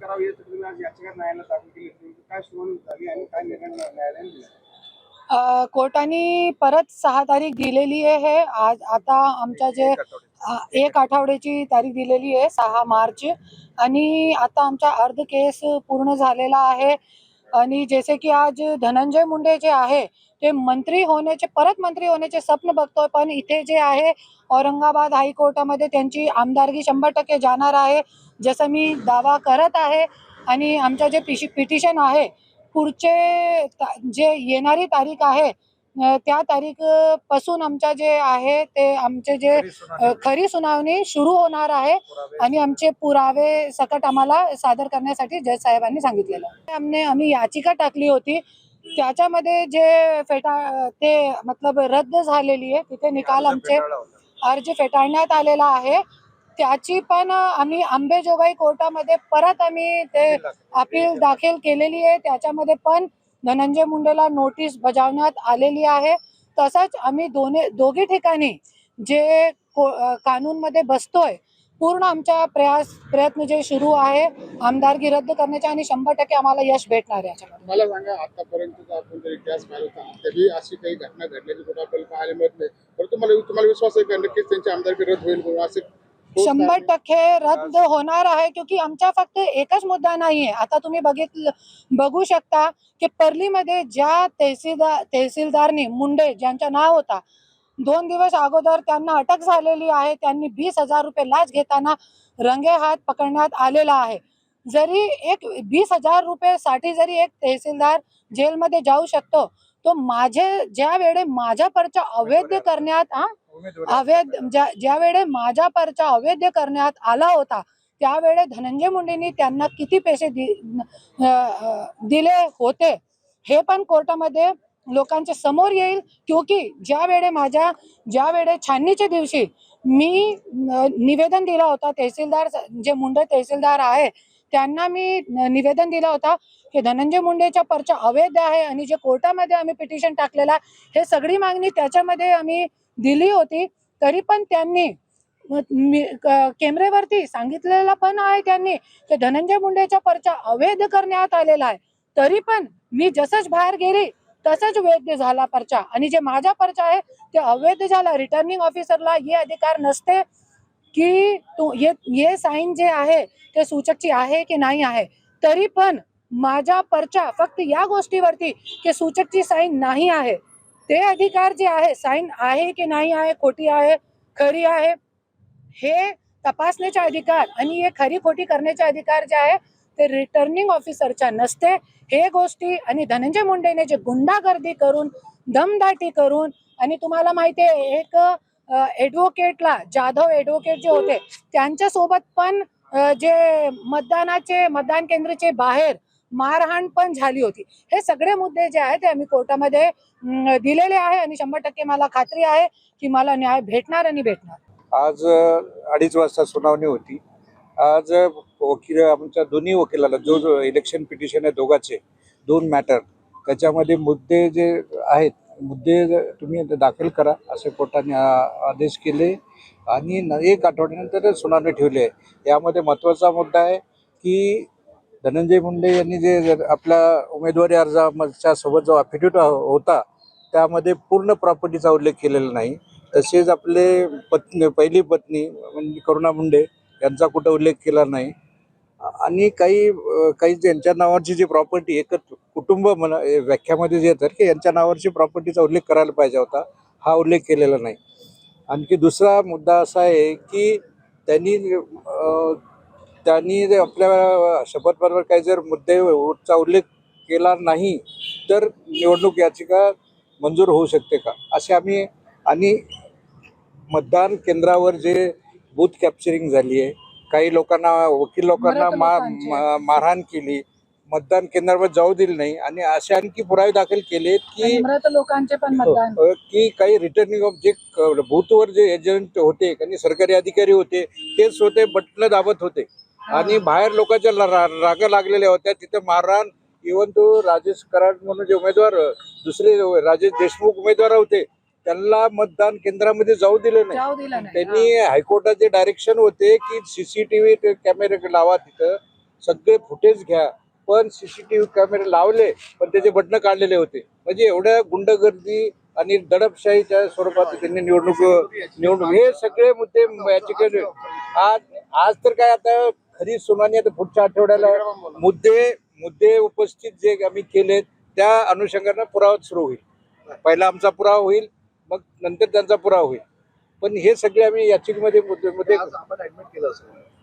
करावी यासाठी तुम्ही आज याचिका न्यायालयात दाखल केली होती. काय सुनावणी झाली आणि काय निर्णय न्यायालयाने दिला? कोर्टाने परत 6 तारीख दिलेली आहे. आज आता आमच्या जे 1 आठवड्याची तारीख दिलेली आहे 6 मार्च आणि आता आमचा अर्ध केस पूर्ण झालेला आहे. आणि जसे की आज धनंजय मुंडे जे आहे ते परत मंत्री होण्याचे स्वप्न बघतोय, पण इथे जे आहे औरंगाबाद हायकोर्टामध्ये त्यांची आमदारकी 100% जाणार आहे जसं मी दावा करत आहे. आणि आमच्या जे पिटिशन आहे पुढचे जे येणारी तारीख आहे त्या तारीख पासून आमच्या जे आहे ते आमचे जे खरी सुनावणी सुरू होणार आहे आणि आमचे पुरावे सकट आम्हाला सादर करण्यासाठी जज साहेबांनी सांगितलेलं आहे. आम्ही याचिका टाकली होती त्याच्यामध्ये जे ते मतलब रद्द झालेली आहे, तिथे निकाल आमचे अर्ज फेटाळण्यात आलेला आहे. त्याची पण आम्ही अंबेजोगाई कोर्टामध्ये परत आम्ही ते अपील दाखल केलेली आहे. त्याच्यामध्ये पण धनंजय मुंडेला नोटीस बजावण्यात आलेली आहे. तसंच आम्ही दोघी ठिकाणी जे कानूनमध्ये बसतोय पूर्ण आमचा प्रयत्न जे सुरू आहे आमदारकी रद्द करण्याचे आणि 100% आम्हाला यश भेटणार आहे. मला सांगा, आतापर्यंत आपण जर इतिहास पाहिला तरी अशी काही घटना घडलेली कुठं आपल्याला पाहायला मिळत नाही. तर तुम्हाला विश्वास आहे का नक्कीच त्यांची आमदारकी रद्द होईल? असे 100% रद्द होणार आहे, क्योंकि आमचा फक्त एकच मुद्दा नाही आहे. आता तुम्ही बघू शकता की परलीमध्ये ज्या तहसीलदारनी मुंडे ज्यांचं नाव होता 2 दिवस अगोदर त्यांना अटक झालेली आहे. त्यांनी 20,000 रुपये लाच घेताना रंगेहात पकडण्यात आलेला आहे. जरी एक 20,000 रुपयासाठी जरी एक तहसीलदार जेलमध्ये जाऊ शकतो, तो ज्या वेळे माझा पर्चा अवैध करण्यात माझा पर्चा अवैध करण्यात आला होता त्यावेळे धनंजय मुंडेंनी त्यांना किती पैसे दिले होते हे पण कोर्टामध्ये लोकांच्या समोर येईल. क्योंकि ज्या वेळे छाननीच्या दिवशी मी निवेदन दिला होता, तहसीलदार जे मुंडे तहसीलदार आहे त्यांना मी निवेदन दिला होता की धनंजय मुंडेचा पर्चा अवैध आहे आणि जे कोर्टामध्ये आम्ही पिटिशन टाकलेला हे सगळी मागणी त्याच्यामध्ये आम्ही दिली होती. तरी पण त्यांनी कॅमेऱ्यावरती सांगितलेलं पण आहे त्यांनी की धनंजय मुंडेचा पर्चा अवैध करण्यात आलेला आहे. तरी पण मी जसंच बाहेर गेली तसंच वैध झाला पर्चा आणि जे माझा पर्चा आहे ते अवैध झाला. रिटर्निंग ऑफिसरला हे अधिकार नसते की ये साईन जे आहे ते सूचकची आहे की नाही आहे. तरी पण माझा पर्चा फक्त या गोष्टीवरती की सूचकची साईन नाही आहे, ते अधिकार जे आहे साईन आहे की नाही आहे, खोटी आहे खरी आहे हे तपासण्याचा अधिकार आणि हे खरी खोटी करण्याचा अधिकार जे आहे ते रिटर्निंग ऑफिसरच्या नसते. हे गोष्टी आणि धनंजय मुंडेने जे गुंडागर्दी करून दमदाटी करून आणि तुम्हाला माहिती आहे एक ॲडव्होकेटला जाधव ॲडव्होकेट जे होते त्यांच्या सोबत पण जे मतदान केंद्राचे बाहेर मारहाण पण झाली होती. हे सगळे मुद्दे जे आहेत ते आम्ही कोर्टामध्ये दिलेले आहे आणि 100% मला खात्री आहे की मला न्याय भेटणार आणि भेटणार. आज 2:30 वाजता सुनावणी होती. आज वकील आमच्या दोन्ही वकिलाला जो इलेक्शन पिटिशन आहे दोघांचे 2 मॅटर त्याच्यामध्ये मुद्दे जे आहेत मुद्दे तुम्ही दाखल करा असे कोर्टाने आदेश केले आणि 1 आठवड्यानंतर सुनावणी ठेवली आहे. यामध्ये महत्त्वाचा मुद्दा आहे की धनंजय मुंडे यांनी जे आपल्या उमेदवारी अर्जाच्या सोबत जो अफिडेविट होता त्यामध्ये पूर्ण प्रॉपर्टीचा उल्लेख केलेला नाही. तसेच आपले पहिली पत्नी म्हणजे करुणा मुंडे यांचा कुठं उल्लेख केला नाही आणि काही ज्यांच्या नावाची जी प्रॉपर्टी एकच कुटुंब व्याख्यामध्ये जे येतात की यांच्या नावाची प्रॉपर्टीचा उल्लेख करायला पाहिजे होता, हा उल्लेख केलेला नाही. आणखी दुसरा मुद्दा असा आहे की त्यांनी आपल्या शपथपत्रावर काही जर मुद्द्याचा उल्लेख केला नाही तर निवडणूक याचिका मंजूर होऊ शकते का असे आम्ही आणि मतदान केंद्रावर जे बूथ कॅप्चरिंग झाली आहे, काही वकील लोकांना मारहाण केली, मतदान केंद्रावर जाऊ दिले नाही आणि असे आणखी पुरावे दाखल केले की लोकांचे पण मतदान की काही रिटर्निंग ऑफ जे बूथवर जे एजंट होते आणि सरकारी अधिकारी होते तेच होते बटणं दाबत होते आणि बाहेर लोकांच्या रागा लागलेल्या होत्या. तिथे मारहाण इव्हन तो राजेश कराड म्हणून जे उमेदवार दुसरे राजेश देशमुख उमेदवार होते त्यांना मतदान केंद्रामध्ये जाऊ दिले नाही. त्यांनी हायकोर्टाचे डायरेक्शन होते की CCTV कॅमेरे लावा तिथं सगळे फुटेज घ्या, पण सीसीटीव्ही कॅमेरे लावले पण त्याचे बटणं काढलेले होते. म्हणजे एवढ्या गुंडगर्दी आणि दडपशाहीच्या स्वरूपात त्यांनी निवडणूक हे सगळे मुद्दे याचिकेत आज आज तर काय आता खरी सुनावणी आता पुढच्या आठवड्याला मुद्दे उपस्थित जे आम्ही केलेत त्या अनुषंगाने पुरावा सुरू होईल. पहिला आमचा पुरावा होईल, मग नंतर त्यांचा पुरावा होईल. पण हे सगळे आम्ही याचिकेमध्ये मुद्दे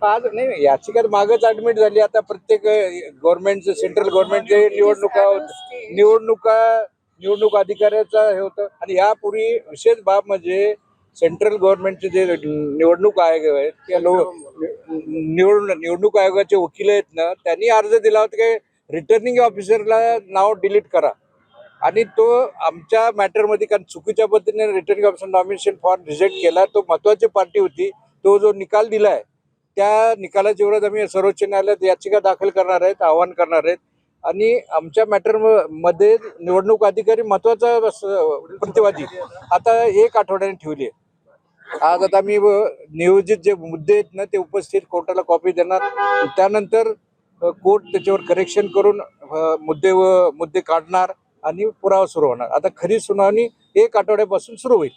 आज नाही, याचिका मागच ऍडमिट झाली. आता प्रत्येक गव्हर्नमेंटचे सेंट्रल गव्हर्नमेंटचे निवडणूक अधिकाऱ्याचा हे होतं. आणि यापूर्वी विशेष बाब म्हणजे सेंट्रल गव्हर्नमेंटचे जे निवडणूक आयोग आहेत त्या निवडणूक आयोगाचे वकील आहेत ना, त्यांनी अर्ज दिला होता की रिटर्निंग ऑफिसरला नाव डिलीट करा. आणि तो आमच्या मॅटरमध्ये कारण चुकीच्या पद्धतीने returning officer nomination form reject केला. तो महत्वाची पार्टी होती. तो जो निकाल दिलाय त्या निकालाच्या विरोधात आम्ही सर्वोच्च न्यायालयात याचिका दाखल करणार आहेत, आवाहन करणार आहेत. आणि आमच्या मॅटर मध्ये निवडणूक अधिकारी महत्वाचा प्रतिवादी आता 1 आठवड्याने ठेवली आहे. आज आता मी नियोजित जे मुद्दे आहेत ना ते उपस्थित कोर्टाला कॉपी देणार. त्यानंतर कोर्ट त्याच्यावर करेक्शन करून मुद्दे काढणार आणि पुरावा सुरू होणार. आता खरी सुनावणी 1 आठवड्यापासून सुरू होईल.